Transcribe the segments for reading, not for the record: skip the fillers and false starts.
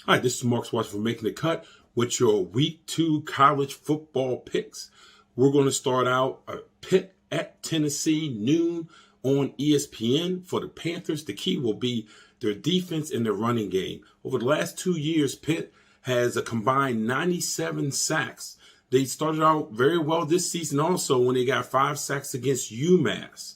Hi, this is Mark Watson for Making the Cut with your Week 2 college football picks. We're going to start out a Pitt at Tennessee, noon on ESPN. For the Panthers, the key will be their defense and their running game. Over the last 2 years, Pitt has a combined 97 sacks. They started out very well this season also when they got 5 sacks against UMass.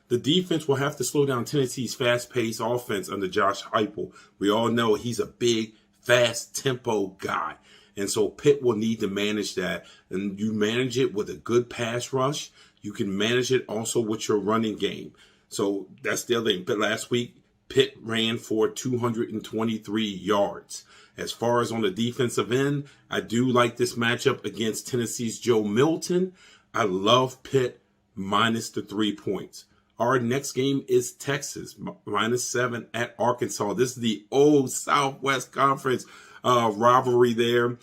The defense will have to slow down Tennessee's fast-paced offense under Josh Heupel. We all know he's a big, fast tempo guy. And so Pitt will need to manage that. And you manage it with a good pass rush. You can manage it also with your running game. So that's the other thing. But last week, Pitt ran for 223 yards. As far as on the defensive end, I do like this matchup against Tennessee's Joe Milton. I love Pitt minus the 3 points. Our next game is Texas, -7 at Arkansas. This is the old Southwest Conference rivalry there.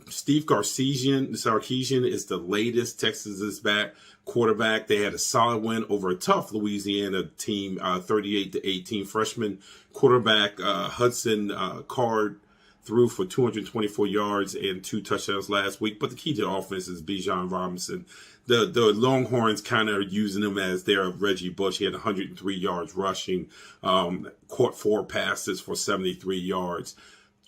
Steve Sarkisian is the latest Texas's quarterback. They had a solid win over a tough Louisiana team, 38-18. Freshman quarterback Hudson Card threw for 224 yards and 2 touchdowns last week. But the key to the offense is Bijan Robinson. The Longhorns kind of are using him as their Reggie Bush. He had 103 yards rushing, caught 4 passes for 73 yards.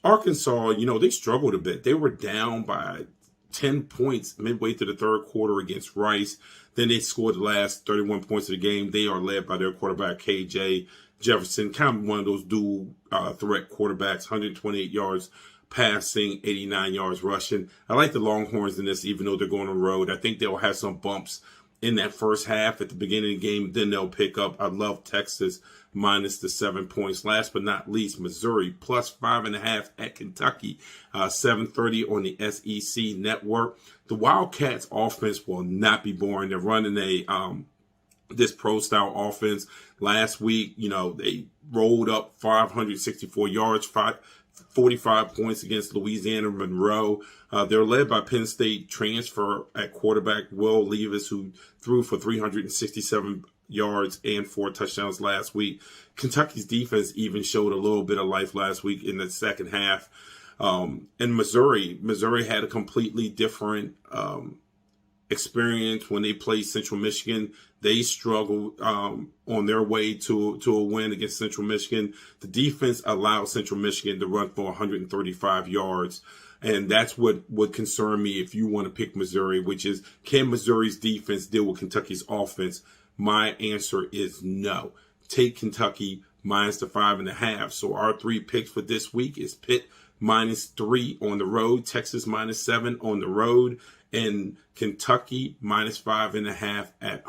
Arkansas, they struggled a bit. They were down by 10 points midway through the third quarter against Rice. Then they scored the last 31 points of the game. They are led by their quarterback, KJ Jefferson, kind of one of those dual threat quarterbacks, 128 yards passing, 89 yards rushing. I like the Longhorns in this, even though they're going on the road. I think they'll have some bumps in that first half at the beginning of the game. Then they'll pick up. I love Texas minus the 7 points. Last but not least, Missouri plus 5.5 at Kentucky, 7:30 on the SEC network. The Wildcats offense will not be boring. They're running this pro-style offense. Last week, they rolled up 564 yards, 45 points against Louisiana Monroe. They're led by Penn State transfer at quarterback Will Levis, who threw for 367 yards and 4 touchdowns last week. Kentucky's defense even showed a little bit of life last week in the second half. And Missouri had a completely different experience when they played Central Michigan. They struggled on their way to a win against Central Michigan. The defense allowed Central Michigan to run for 135 yards. And that's what would concern me if you want to pick Missouri, which is, can Missouri's defense deal with Kentucky's offense? My answer is no. Take Kentucky minus the 5.5. So our 3 picks for this week is Pitt minus 3 on the road, Texas minus 7 on the road, and Kentucky minus 5.5 at